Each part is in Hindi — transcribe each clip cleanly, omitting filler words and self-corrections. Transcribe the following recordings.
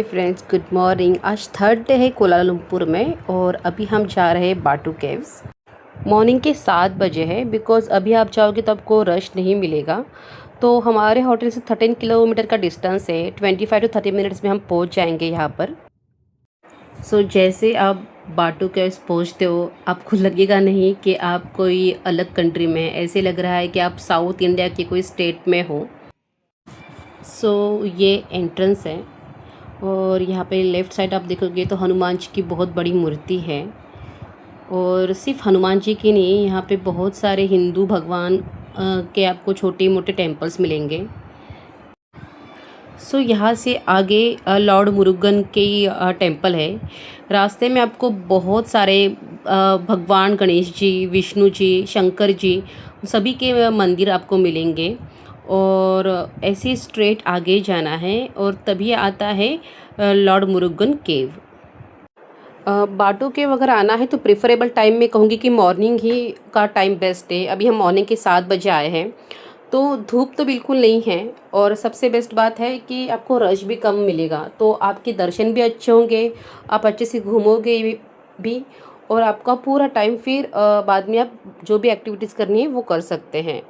Hi friends, good morning. आज थर्ड डे है कोलालमपुर में और अभी हम जा रहे हैं बाटू केव्स। मॉर्निंग के 7 बजे है बिकॉज़ अभी आप जाओगे तो आपको रश नहीं मिलेगा। तो हमारे होटल से 13 किलोमीटर का डिस्टेंस है। 25 टू 30 मिनट्स में हम पहुंच जाएंगे यहाँ पर। जैसे आप बाटू केव्स पहुँचते हो आपको लगेगा नहीं कि आप कोई अलग कंट्री में हैं। ऐसे लग रहा है कि आप साउथ इंडिया के कोई स्टेट में हो। ये एंट्रेंस है और यहाँ पे लेफ़्ट साइड आप देखोगे तो हनुमान जी की बहुत बड़ी मूर्ति है। और सिर्फ हनुमान जी की नहीं, यहाँ पे बहुत सारे हिंदू भगवान के आपको छोटे मोटे टेम्पल्स मिलेंगे। यहाँ से आगे लॉर्ड मुरुगन की टेम्पल है। रास्ते में आपको बहुत सारे भगवान गणेश जी, विष्णु जी, शंकर जी, सभी के मंदिर आपको मिलेंगे। और ऐसे स्ट्रेट आगे जाना है और तभी आता है लॉर्ड मुरुगन केव। बाटू केव अगर आना है तो प्रेफरेबल टाइम में कहूँगी कि मॉर्निंग ही का टाइम बेस्ट है। अभी हम मॉर्निंग के 7 बजे आए हैं तो धूप तो बिल्कुल नहीं है और सबसे बेस्ट बात है कि आपको रश भी कम मिलेगा, तो आपके दर्शन भी अच्छे होंगे, आप अच्छे से घूमोगे भी और आपका पूरा टाइम फिर बाद में आप जो भी एक्टिविटीज़ करनी है वो कर सकते हैं।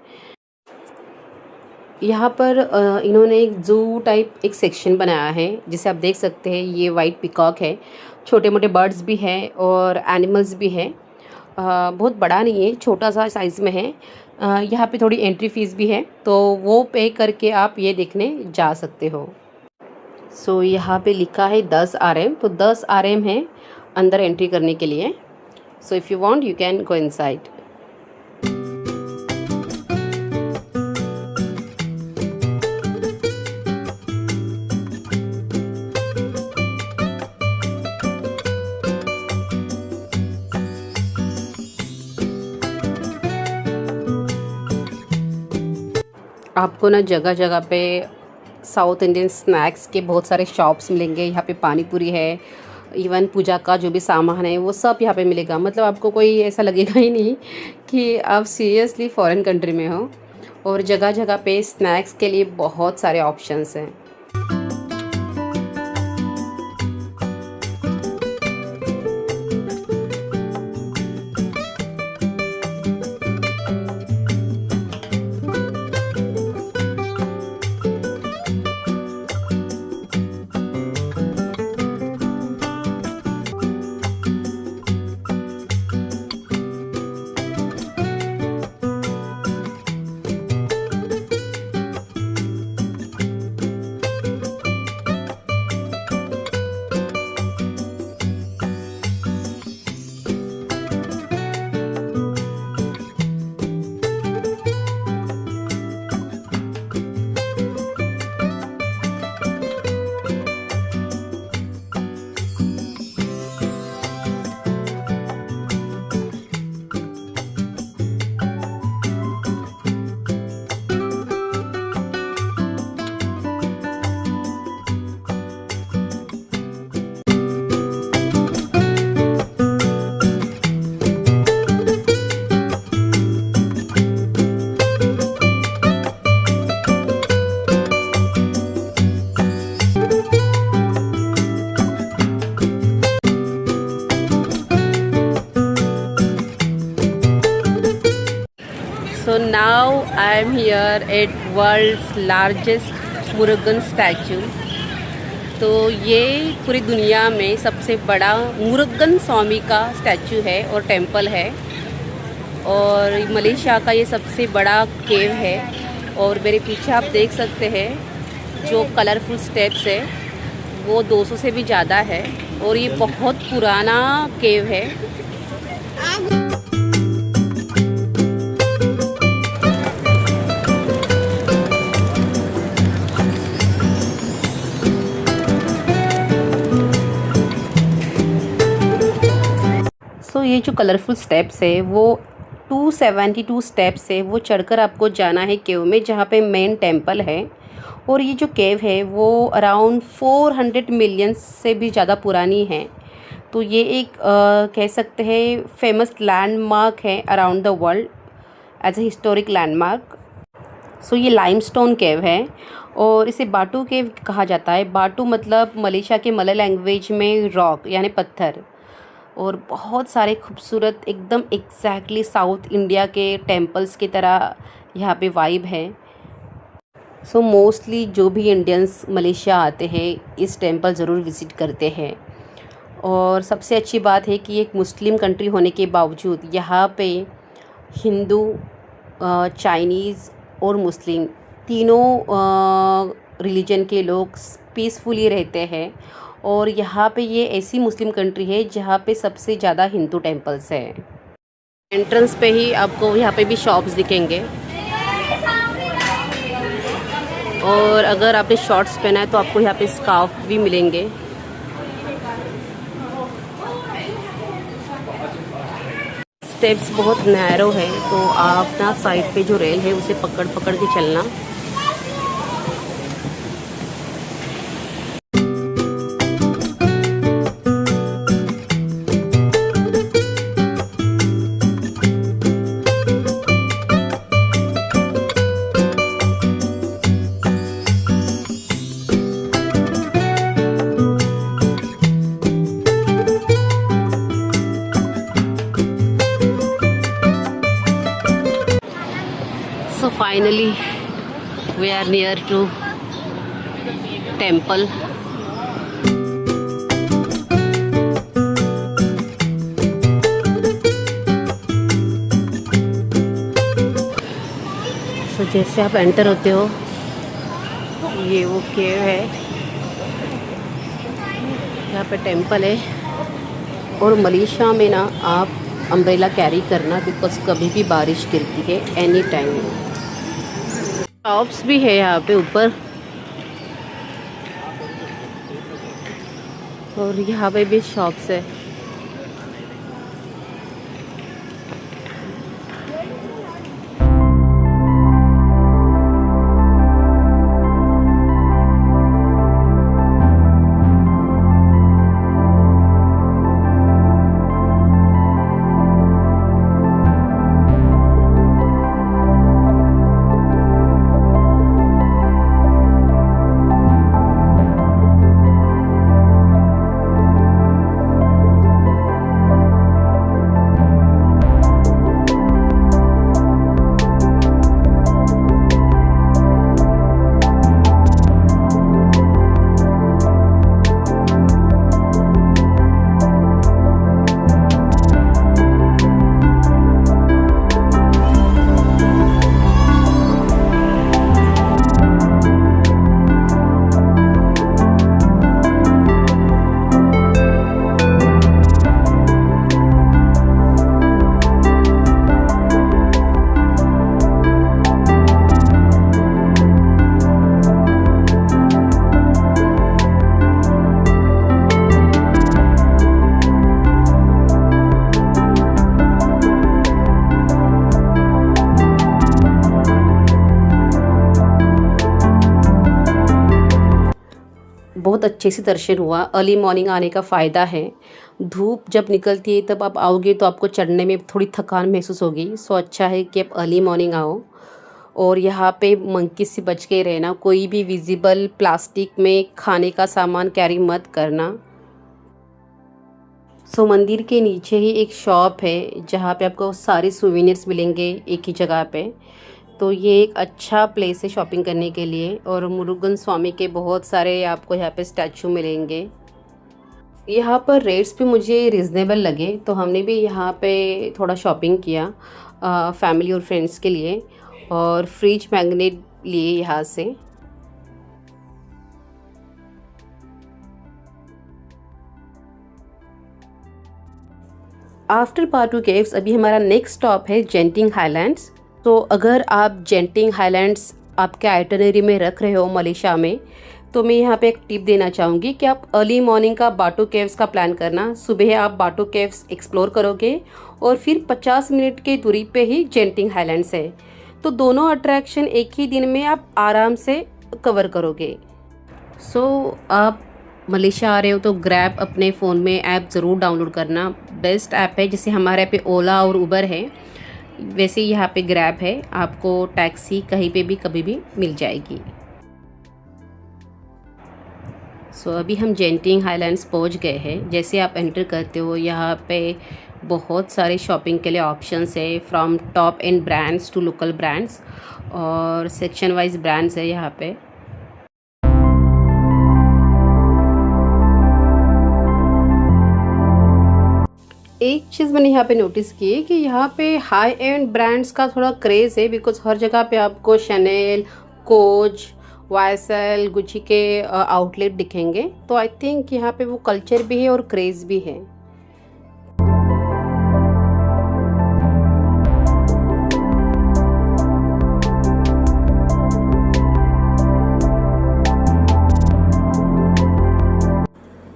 यहाँ पर इन्होंने एक ज़ू टाइप एक सेक्शन बनाया है जिसे आप देख सकते हैं। ये वाइट पिकॉक है, छोटे मोटे बर्ड्स भी हैं और एनिमल्स भी हैं। बहुत बड़ा नहीं है, छोटा सा साइज़ में है। यहाँ पे थोड़ी एंट्री फ़ीस भी है तो वो पे करके आप ये देखने जा सकते हो। यहाँ पे लिखा है 10 RM, तो 10 RM है अंदर एंट्री करने के लिए। If you want you can go inside. आपको ना जगह जगह पे साउथ इंडियन स्नैक्स के बहुत सारे शॉप्स मिलेंगे। यहाँ पे पानी पूरी है, इवन पूजा का जो भी सामान है वो सब यहाँ पे मिलेगा। मतलब आपको कोई ऐसा लगेगा ही नहीं कि आप सीरियसली फॉरेन कंट्री में हो। और जगह जगह पे स्नैक्स के लिए बहुत सारे ऑप्शंस हैं। Now I am here at world's largest Murugan statue. तो ये पूरी दुनिया में सबसे बड़ा मुरुगन स्वामी का स्टैचू है और टेंपल है। और मलेशिया का ये सबसे बड़ा केव है। और मेरे पीछे आप देख सकते हैं जो कलरफुल स्टेप्स है वो 200 से भी ज़्यादा है और ये बहुत पुराना केव है। ये जो कलरफुल स्टेप्स है वो 272 स्टेप्स है, वो चढ़कर आपको जाना है केव में जहाँ पे मेन टेंपल है। और ये जो केव है वो अराउंड 400 मिलियन से भी ज़्यादा पुरानी है। तो ये एक कह सकते हैं फेमस लैंडमार्क है around the world as a historic landmark. ये लाइमस्टोन केव है और इसे बाटू केव कहा जाता है। बाटू मतलब मलेशिया के मलय लैंग्वेज में रॉक यानी पत्थर। और बहुत सारे खूबसूरत एकदम एग्जैक्टली साउथ इंडिया के टेम्पल्स की तरह यहाँ पे वाइब है। सो मोस्टली जो भी इंडियंस मलेशिया आते हैं इस टेंपल ज़रूर विज़िट करते हैं। और सबसे अच्छी बात है कि एक मुस्लिम कंट्री होने के बावजूद यहाँ पे हिंदू, चाइनीज़ और मुस्लिम तीनों रिलीजन के लोग पीसफुली रहते हैं। और यहाँ पे ये ऐसी मुस्लिम कंट्री है जहाँ पे सबसे ज़्यादा हिंदू टेंपल्स हैं। एंट्रेंस पे ही आपको यहाँ पे भी शॉप्स दिखेंगे। और अगर आपने शॉर्ट्स पहना है तो आपको यहाँ पे स्कार्फ भी मिलेंगे। स्टेप्स बहुत नैरो है तो आप ना साइड पे जो रेल है उसे पकड़ पकड़ के चलना। So finally we are near to temple. So जैसे आप एंटर होते हो ये वो केव है, यहाँ पे टेंपल है। और मलेशिया में ना आप अम्ब्रेला कैरी करना बिकॉज कभी भी बारिश गिरती है एनी टाइम। शॉप्स भी है यहाँ पे ऊपर और यहाँ पे भी शॉप्स है। बहुत अच्छे से दर्शन हुआ। अर्ली मॉर्निंग आने का फ़ायदा है, धूप जब निकलती है तब आप आओगे तो आपको चढ़ने में थोड़ी थकान महसूस होगी। सो अच्छा है कि आप अर्ली मॉर्निंग आओ। और यहाँ पे मंकी से बच के रहना, कोई भी विजिबल प्लास्टिक में खाने का सामान कैरी मत करना। सो मंदिर के नीचे ही एक शॉप है जहाँ पे आपको सारे सुवेनिर्स मिलेंगे एक ही जगह पे। तो ये एक अच्छा प्लेस है शॉपिंग करने के लिए। और मुरुगन स्वामी के बहुत सारे आपको यहाँ पे स्टैचू मिलेंगे। यहाँ पर रेट्स भी मुझे रिजनेबल लगे तो हमने भी यहाँ पे थोड़ा शॉपिंग किया फैमिली और फ्रेंड्स के लिए। और फ्रिज मैग्नेट लिए यहाँ से। आफ्टर बाटू केव्स अभी हमारा नेक्स्ट स्टॉप है जेंटिंग हाईलैंड्स। तो अगर आप जेंटिंग हाईलैंड्स आपके आइटनरी में रख रहे हो मलेशिया में, तो मैं यहाँ पे एक टिप देना चाहूँगी कि आप अर्ली मॉर्निंग का बाटू केव्स का प्लान करना। सुबह आप बाटू केव्स एक्सप्लोर करोगे और फिर 50 मिनट की दूरी पे ही जेंटिंग हाईलैंड्स है। तो दोनों अट्रैक्शन एक ही दिन में आप आराम से कवर करोगे। सो आप मलेशिया आ रहे हो तो ग्रैब अपने फ़ोन में ऐप ज़रूर डाउनलोड करना। बेस्ट ऐप है। जैसे हमारे यहाँ पे ओला और उबर है वैसे ही यहाँ पे ग्रैब है। आपको टैक्सी कहीं पे भी कभी भी मिल जाएगी। सो अभी हम जेंटिंग हाईलैंड्स पहुंच गए हैं। जैसे आप एंटर करते हो यहाँ पे बहुत सारे शॉपिंग के लिए ऑप्शंस है, from top end brands to local brands, और सेक्शन वाइज ब्रांड्स है यहाँ पे। एक चीज़ मैंने यहाँ पे नोटिस की है कि यहाँ पे हाई एंड ब्रांड्स का थोड़ा क्रेज़ है, बिकॉज हर जगह पे आपको शनेल, कोच, वाईएसएल, गुची के आउटलेट दिखेंगे। तो आई थिंक यहाँ पे वो कल्चर भी है और क्रेज़ भी है।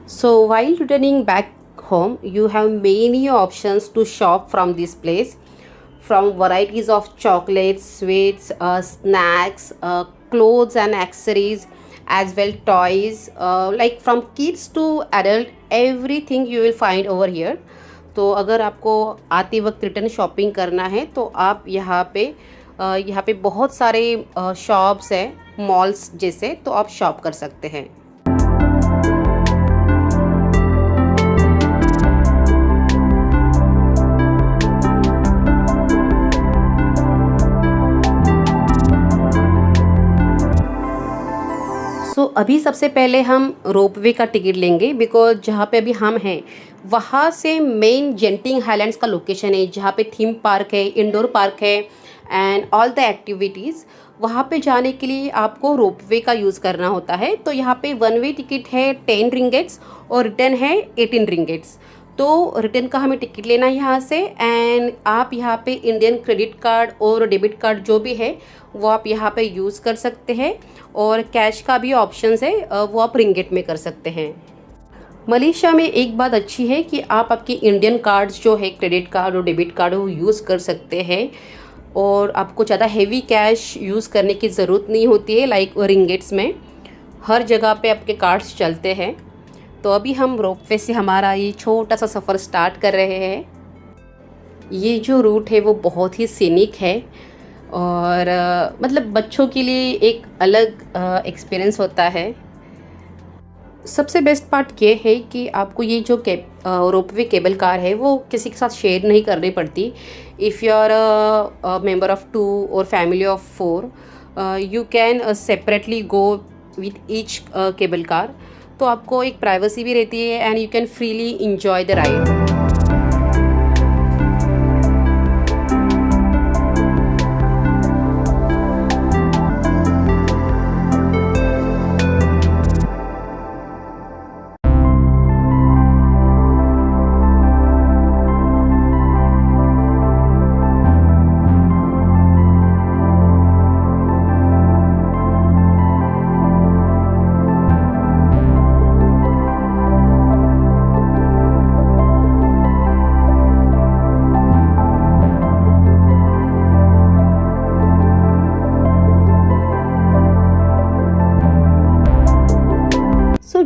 So while returning back home, you have many options to shop from this place, from varieties of chocolates, sweets, snacks, clothes and accessories, as well toys, like from kids to adult, everything you will find over here. तो अगर आपको आते वक्त रिटर्न शॉपिंग करना है तो आप यहाँ पे बहुत सारे शॉप्स हैं, मॉल्स जैसे, तो आप शॉप कर सकते हैं। अभी सबसे पहले हम रोपवे का टिकट लेंगे, बिकॉज जहाँ पे अभी हम हैं वहाँ से मेन जेंटिंग हाईलैंड्स का लोकेशन है, जहाँ पे थीम पार्क है, इंडोर पार्क है एंड ऑल द एक्टिविटीज़। वहाँ पे जाने के लिए आपको रोपवे का यूज़ करना होता है। तो यहाँ पे वन वे टिकट है 10 रिंगेट्स और रिटर्न है 18 रिंगेट्स। तो रिटर्न का हमें टिकट लेना है यहाँ से, एंड आप यहाँ पे इंडियन क्रेडिट कार्ड और डेबिट कार्ड जो भी है वो आप यहाँ पे यूज़ कर सकते हैं, और कैश का भी ऑप्शंस है, वो आप रिंगेट में कर सकते हैं। मलेशिया में एक बात अच्छी है कि आप आपकी इंडियन कार्ड्स जो है, क्रेडिट कार्ड और डेबिट कार्ड, वो यूज़ कर सकते हैं, और आपको ज़्यादा हेवी कैश यूज़ करने की ज़रूरत नहीं होती है। लाइक रिंगेट्स में हर जगह पे आपके कार्ड्स चलते हैं। तो अभी हम रोपवे से हमारा ये छोटा सा सफ़र स्टार्ट कर रहे हैं। ये जो रूट है वो बहुत ही सीनिक है, और मतलब बच्चों के लिए एक अलग एक्सपीरियंस होता है। सबसे बेस्ट पार्ट ये है कि आपको ये जो रोपवे केबल कार है वो किसी के साथ शेयर नहीं करनी पड़ती। If you are a member of 2 और family of 4, you can separately go with each cable car. तो आपको एक प्राइवेसी भी रहती है and you can freely enjoy the ride.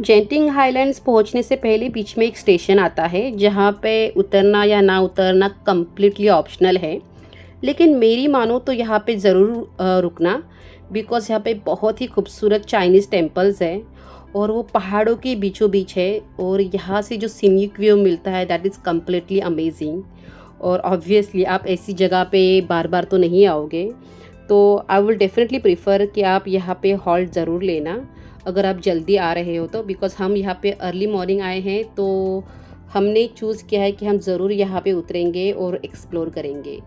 Genting Highlands पहुंचने से पहले बीच में एक स्टेशन आता है जहां पे उतरना या ना उतरना कम्प्लीटली ऑप्शनल है, लेकिन मेरी मानो तो यहाँ पे ज़रूर रुकना, बिकॉज़ यहाँ पे बहुत ही खूबसूरत चाइनीज़ टेम्पल्स हैं और वो पहाड़ों के बीचों बीच है, और यहाँ से जो सीनिक व्यू मिलता है दैट इज़ कम्प्लीटली अमेजिंग। और ऑब्वियसली आप ऐसी जगह पे बार बार तो नहीं आओगे, तो आई विल डेफिनेटली प्रीफर कि आप यहाँ पे हॉल्ट ज़रूर लेना अगर आप जल्दी आ रहे हो तो। बिकॉज़ हम यहाँ पे अर्ली मॉर्निंग आए हैं, तो हमने चूज़ किया है कि हम ज़रूर यहाँ पे उतरेंगे और एक्सप्लोर करेंगे।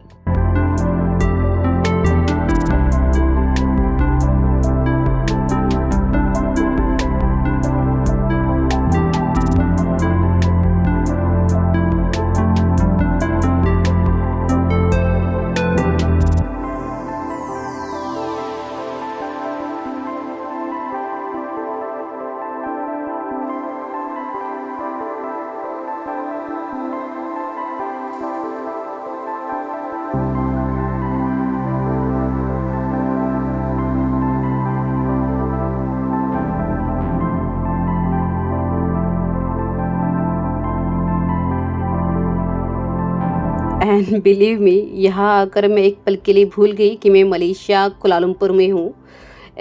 एंड बिलीव मी, यहाँ आकर मैं एक पल के लिए भूल गई कि मैं मलेशिया कुआलालंपुर में हूँ।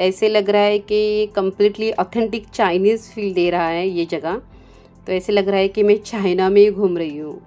ऐसे लग रहा है कि कम्प्लीटली ऑथेंटिक चाइनीज़ फील दे रहा है ये जगह। तो ऐसे लग रहा है कि मैं चाइना में ही घूम रही हूँ।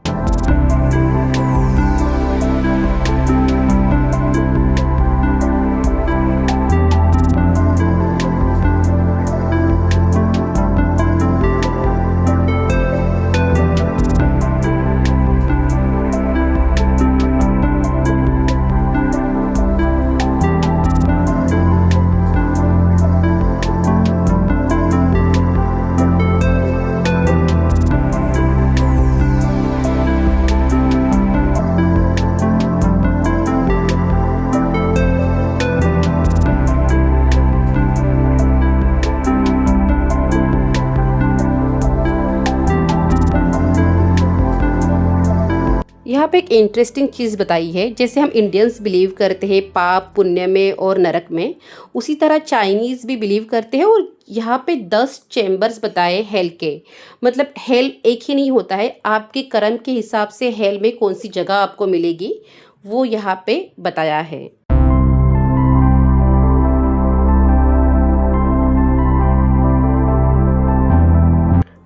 यहाँ पे एक इंटरेस्टिंग चीज़ बताई है, जैसे हम इंडियंस बिलीव करते हैं पाप पुण्य में और नरक में, उसी तरह चाइनीज़ भी बिलीव करते हैं। और यहाँ पे 10 चैम्बर्स बताए हेल के। मतलब हेल एक ही नहीं होता है, आपके कर्म के हिसाब से हेल में कौन सी जगह आपको मिलेगी वो यहाँ पे बताया है।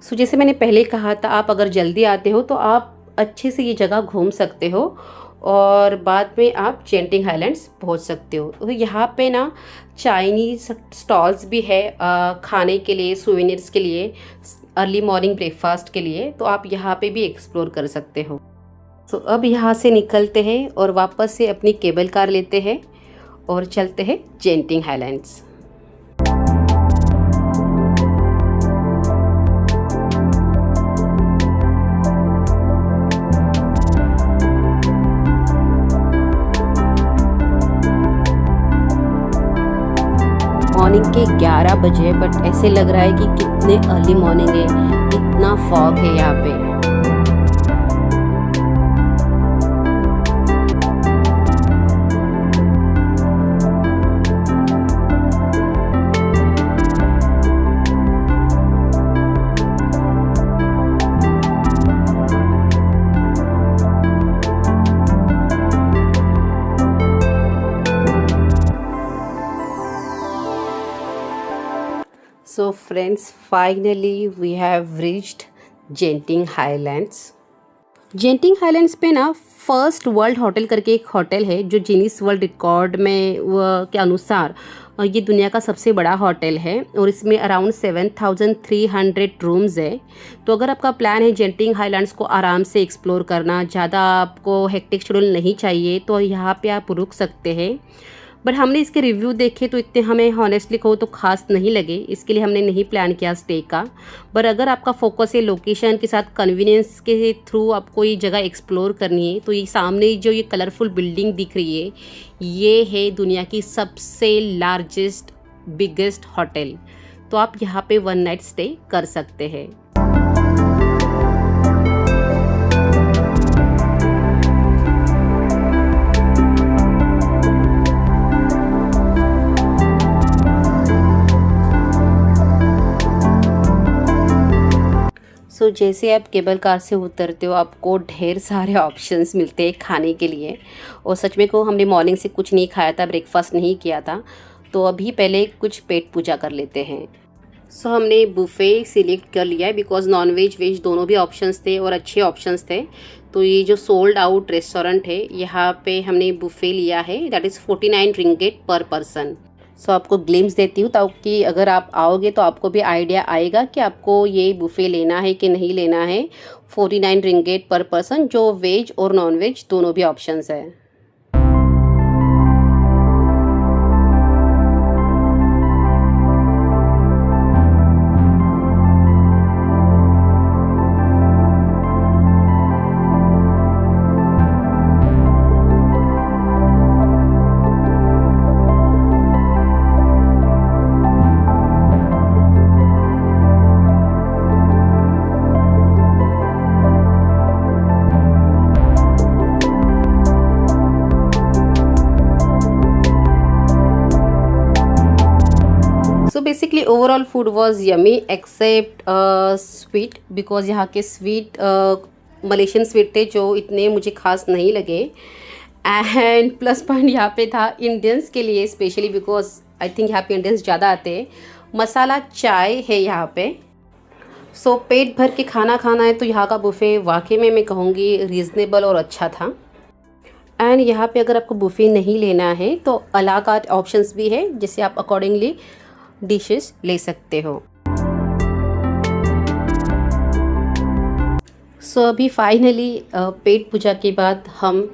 सो जैसे मैंने पहले कहा था, आप अगर जल्दी आते हो तो आप अच्छे से ये जगह घूम सकते हो और बाद में आप जेंटिंग हाईलैंड्स पहुंच सकते हो। तो यहाँ पे ना चाइनीज़ स्टॉल्स भी है खाने के लिए, सुवेनिर्स के लिए, अर्ली मॉर्निंग ब्रेकफास्ट के लिए। तो आप यहाँ पे भी एक्सप्लोर कर सकते हो। तो अब यहाँ से निकलते हैं और वापस से अपनी केबल कार लेते हैं और चलते हैं जेंटिंग हाईलैंड्स। मॉर्निंग के 11 बजे, बट ऐसे लग रहा है कि कितने अर्ली मॉर्निंग है, इतना फॉग है यहाँ पे। So friends, finally we have reached जेंटिंग highlands. जेंटिंग highlands पे ना फर्स्ट वर्ल्ड होटल करके एक होटल है जो गिनीज वर्ल्ड रिकॉर्ड में के अनुसार ये दुनिया का सबसे बड़ा होटल है और इसमें अराउंड 7,300 रूम्स है। तो अगर आपका प्लान है जेंटिंग हाईलैंड्स को आराम से एक्सप्लोर करना, ज़्यादा आपको हेक्टिक शेड्यूल नहीं चाहिए, तो यहाँ पे आप रुक सकते हैं। बट हमने इसके रिव्यू देखे तो इतने हमें हॉनेस्टली कहो तो खास नहीं लगे, इसके लिए हमने नहीं प्लान किया स्टे का। पर अगर आपका फोकस है लोकेशन के साथ कन्वीनियंस के थ्रू आपको ये जगह एक्सप्लोर करनी है, तो ये सामने जो ये कलरफुल बिल्डिंग दिख रही है, ये है दुनिया की सबसे लार्जेस्ट बिगेस्ट होटल। तो आप यहाँ पे 1 नाइट स्टे कर सकते हैं। जैसे आप केबल कार से उतरते हो आपको ढेर सारे ऑप्शंस मिलते हैं खाने के लिए। और सच में को हमने मॉर्निंग से कुछ नहीं खाया था, ब्रेकफास्ट नहीं किया था, तो अभी पहले कुछ पेट पूजा कर लेते हैं। हमने बुफ़े सिलेक्ट कर लिया है बिकॉज नॉन वेज वेज दोनों भी ऑप्शंस थे और अच्छे ऑप्शंस थे। तो ये जो सोल्ड आउट रेस्टोरेंट है यहाँ पे हमने बुफ़े लिया है, दैट इज़ 49 रिंगेट पर पर्सन। आपको ग्लिम्स देती हूँ ताकि अगर आप आओगे तो आपको भी आइडिया आएगा कि आपको ये बुफ़े लेना है कि नहीं लेना है। 49 रिंगेट पर पर्सन, जो वेज और नॉन वेज दोनों भी ऑप्शंस है। Basically overall food was yummy except sweet, because यहाँ के स्वीट मलेशियन स्वीट थे जो इतने मुझे खास नहीं लगे। एंड प्लस पॉइंट यहाँ पे था इंडियंस के लिए स्पेशली, बिकॉज आई थिंक यहाँ पे इंडियंस ज़्यादा आते हैं। मसाला चाय है यहाँ पे। सो पेट भर के खाना खाना है तो यहाँ का बुफ़े वाकई में मैं कहूँगी रीज़नेबल और अच्छा था। एंड यहाँ पे अगर आपको बुफ़े नहीं लेना है तो अला कार्ट ऑप्शंस भी है, जिससे आप अकॉर्डिंगली डिशेस ले सकते हो। सो अभी फाइनली पेट पूजा के बाद हम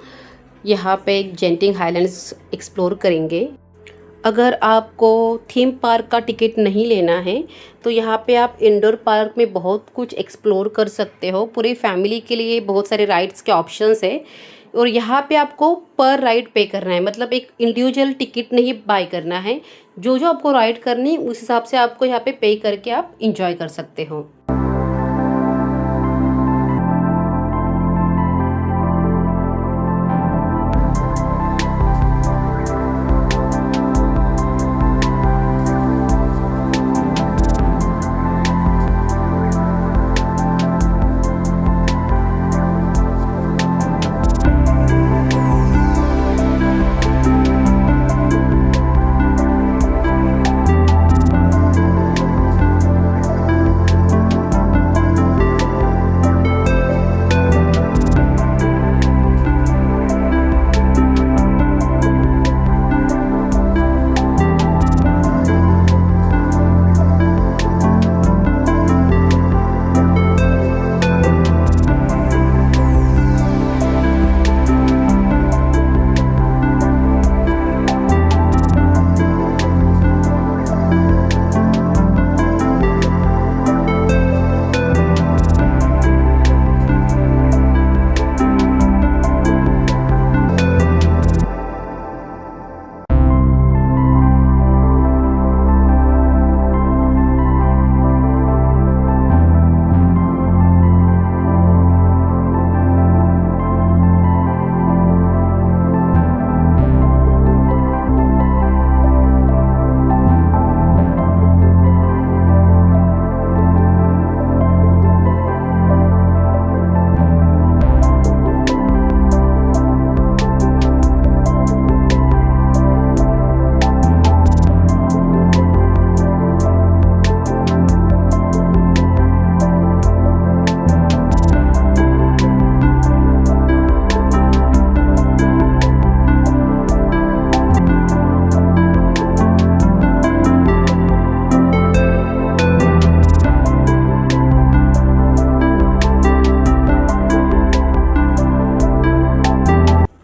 यहाँ पे जेंटिंग हाईलैंड्स एक्सप्लोर करेंगे। अगर आपको थीम पार्क का टिकट नहीं लेना है तो यहाँ पे आप इंडोर पार्क में बहुत कुछ एक्सप्लोर कर सकते हो। पूरी फैमिली के लिए बहुत सारे राइड्स के ऑप्शंस है और यहाँ पे आपको पर राइड पे करना है, मतलब एक इंडिविजुअल टिकट नहीं बाय करना है। जो जो आपको राइड करनी उस हिसाब से आपको यहाँ पे करके आप इंजॉय कर सकते हो।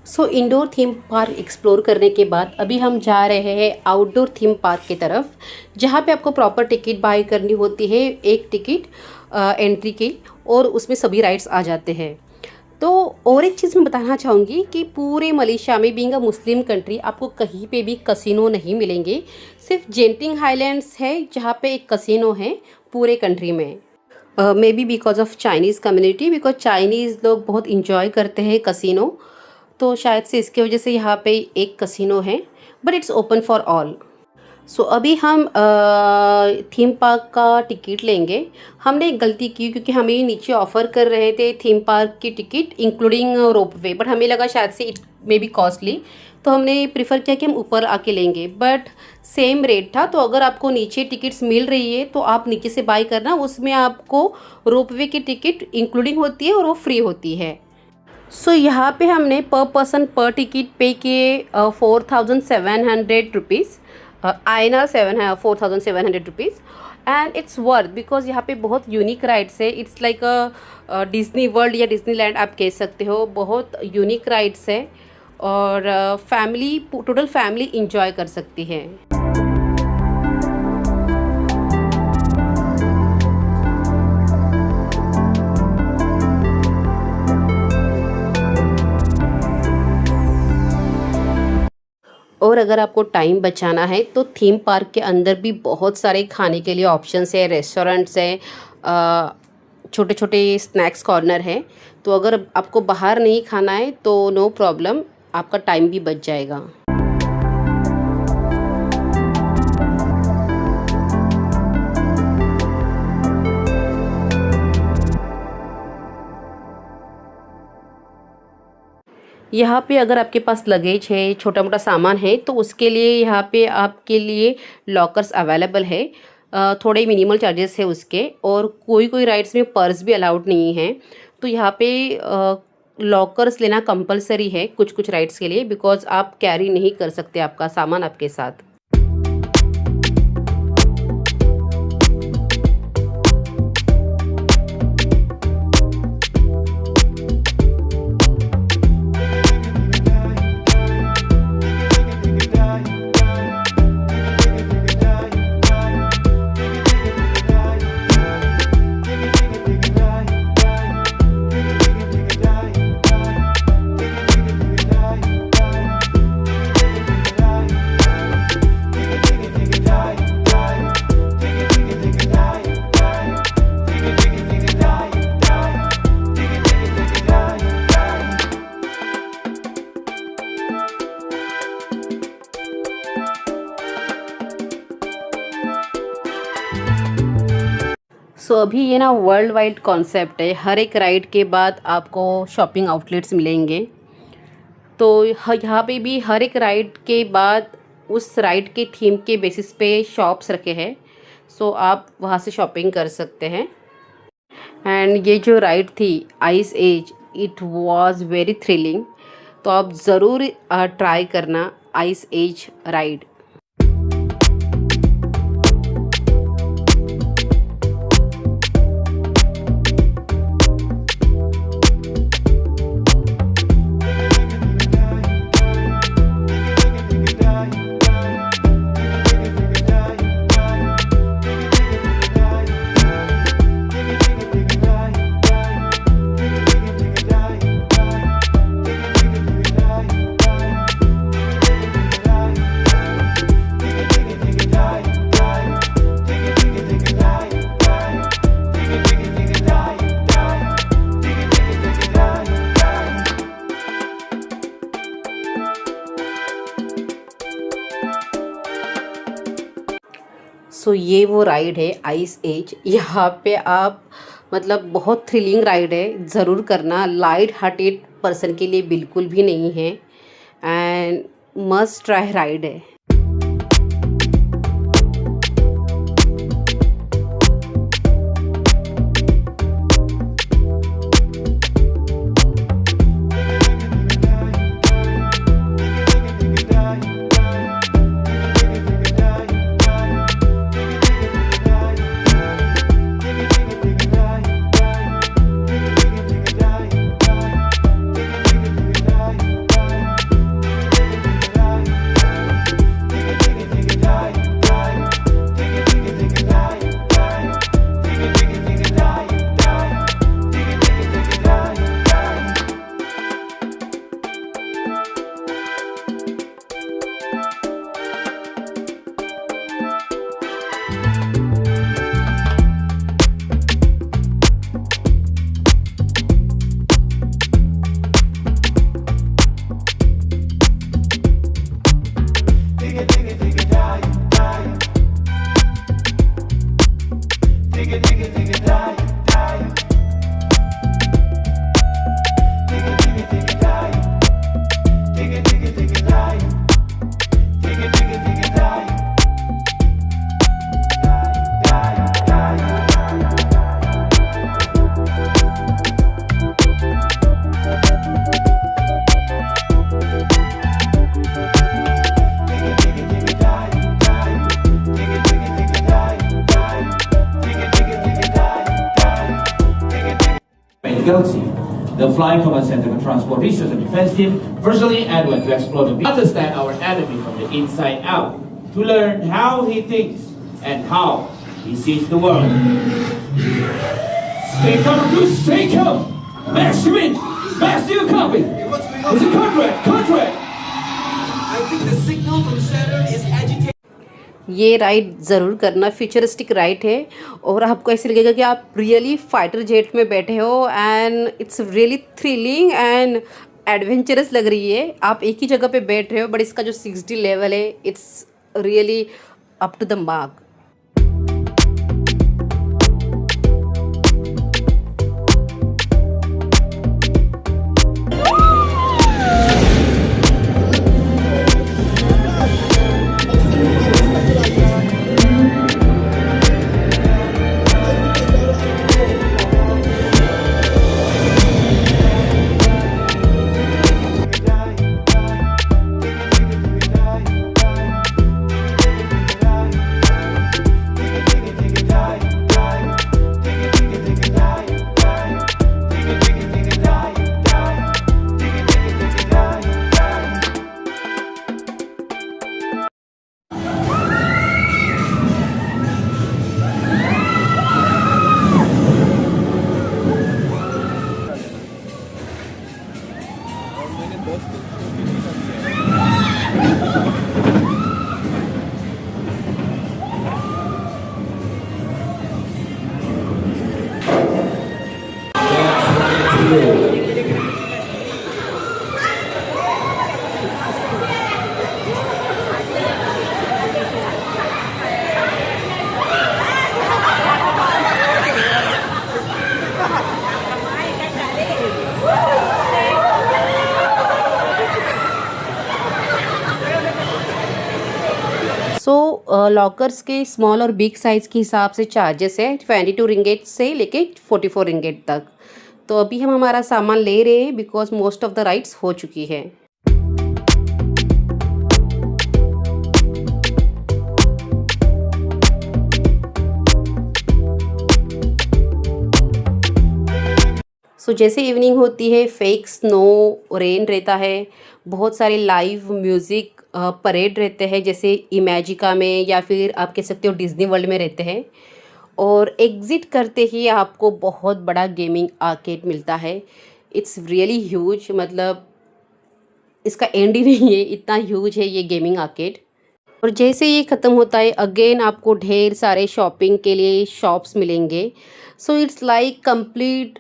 सो इंडोर थीम पार्क एक्सप्लोर करने के बाद अभी हम जा रहे हैं आउटडोर थीम पार्क की तरफ, जहाँ पे आपको प्रॉपर टिकट बाय करनी होती है, एक टिकट एंट्री की, और उसमें सभी राइड्स आ जाते हैं। तो और एक चीज़ मैं बताना चाहूँगी कि पूरे मलेशिया में बीइंग अ मुस्लिम कंट्री आपको कहीं पे भी कसिनो नहीं मिलेंगे। सिर्फ जेंटिंग हाईलैंड्स है जहाँ पे एक कसिनो है पूरे कंट्री में। May be because of Chinese community, because Chinese लोग बहुत इंजॉय करते हैं कसिनो, तो शायद से इसकी वजह से यहाँ पे एक कसिनो है, but it's open for all. So अभी हम थीम पार्क का टिकट लेंगे। हमने एक गलती की क्योंकि हमें नीचे ऑफ़र कर रहे थे थीम पार्क की टिकट इंक्लूडिंग रोपवे, बट हमें लगा शायद से इट मे बी कॉस्टली, तो हमने प्रिफर किया कि हम ऊपर आके लेंगे, बट सेम रेट था। तो अगर आपको नीचे टिकट्स मिल रही है तो आप नीचे से बाय करना, उसमें आपको रोपवे की टिकट इंक्लूडिंग होती है और वो फ्री होती है। सो यहाँ पे हमने पर पर्सन पर टिकट पे किए 4700 rupees, INR 4700 rupees, and it's worth because यहाँ पे बहुत यूनिक राइड्स है। It's like a Disney world या डिज़नीलैंड आप कह सकते हो। बहुत यूनिक राइड्स है और टोटल फैमिली इंजॉय कर सकती है। और अगर आपको टाइम बचाना है तो थीम पार्क के अंदर भी बहुत सारे खाने के लिए ऑप्शंस है, रेस्टोरेंट्स है, छोटे छोटे स्नैक्स कॉर्नर है। तो अगर आपको बाहर नहीं खाना है तो नो प्रॉब्लम, आपका टाइम भी बच जाएगा। यहाँ पे अगर आपके पास लगेज है, छोटा मोटा सामान है, तो उसके लिए यहाँ पे आपके लिए लॉकर्स अवेलेबल है। थोड़े मिनिमल चार्जेस है उसके, और कोई कोई राइड्स में पर्स भी अलाउड नहीं है। तो यहाँ पे लॉकर्स लेना कंपलसरी है कुछ कुछ राइड्स के लिए, बिकॉज आप कैरी नहीं कर सकते आपका सामान आपके साथ। अभी ये ना वर्ल्ड वाइड कॉन्सेप्ट है, हर एक राइड के बाद आपको शॉपिंग आउटलेट्स मिलेंगे। तो यहाँ पे भी हर एक राइड के बाद उस राइड के थीम के बेसिस पे शॉप्स रखे हैं। आप वहाँ से शॉपिंग कर सकते हैं। एंड ये जो राइड थी Ice Age, it was very thrilling. तो आप ज़रूर ट्राई करना आइस एज राइड। ये वो राइड है आइस एज। यहाँ पे आप मतलब बहुत थ्रिलिंग राइड है, ज़रूर करना। लाइट हार्टेड पर्सन के लिए बिल्कुल भी नहीं है, एंड मस्ट ट्राई राइड है। Galaxy. The Flying Command Center for Transport Research and Defense Team personally and went to explore the understand our enemy from the inside out, to learn how he thinks and how he sees the world. Stay calm, Bruce, stay calm. Max, you in? Max, do you copy? Is it contract? Contract. I think the signal from Saturn is agitated. ये राइड ज़रूर करना, फ्यूचरिस्टिक राइड है और आपको ऐसे लगेगा कि आप रियली फाइटर जेट में बैठे हो, and it's really thrilling and adventurous लग रही है। आप एक ही जगह पे बैठ रहे हो, बट इसका जो 6D लेवल है, it's really up to the mark. So lockers के स्मॉल और बिग साइज़ के हिसाब से चार्जेस है 22 रिंगेट से लेके 44 रिंगेट तक। तो अभी हम हमारा सामान ले रहे हैं because most of the rides हो चुकी है। सो जैसे इवनिंग होती है फेक स्नो रेन रहता है, बहुत सारे लाइव म्यूज़िक परेड रहते हैं जैसे इमेजिका में या फिर आप कह सकते हो डिज्नी वर्ल्ड में रहते हैं। और एग्ज़िट करते ही आपको बहुत बड़ा गेमिंग आर्केड मिलता है। इट्स रियली ह्यूज, मतलब इसका एंड ही नहीं है, इतना ह्यूज है ये गेमिंग आर्केड। और जैसे ये ख़त्म होता है अगेन आपको ढेर सारे शॉपिंग के लिए शॉप्स मिलेंगे। So it's like complete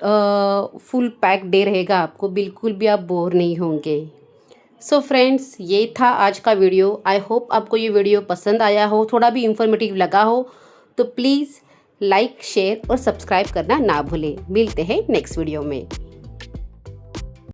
full pack day रहेगा, आपको बिल्कुल भी आप बोर नहीं होंगे। सो फ्रेंड्स, ये था आज का वीडियो। आई होप आपको ये वीडियो पसंद आया हो, थोड़ा भी इंफॉर्मेटिव लगा हो तो प्लीज़ लाइक शेयर और सब्सक्राइब करना ना भूलें। मिलते हैं नेक्स्ट वीडियो में।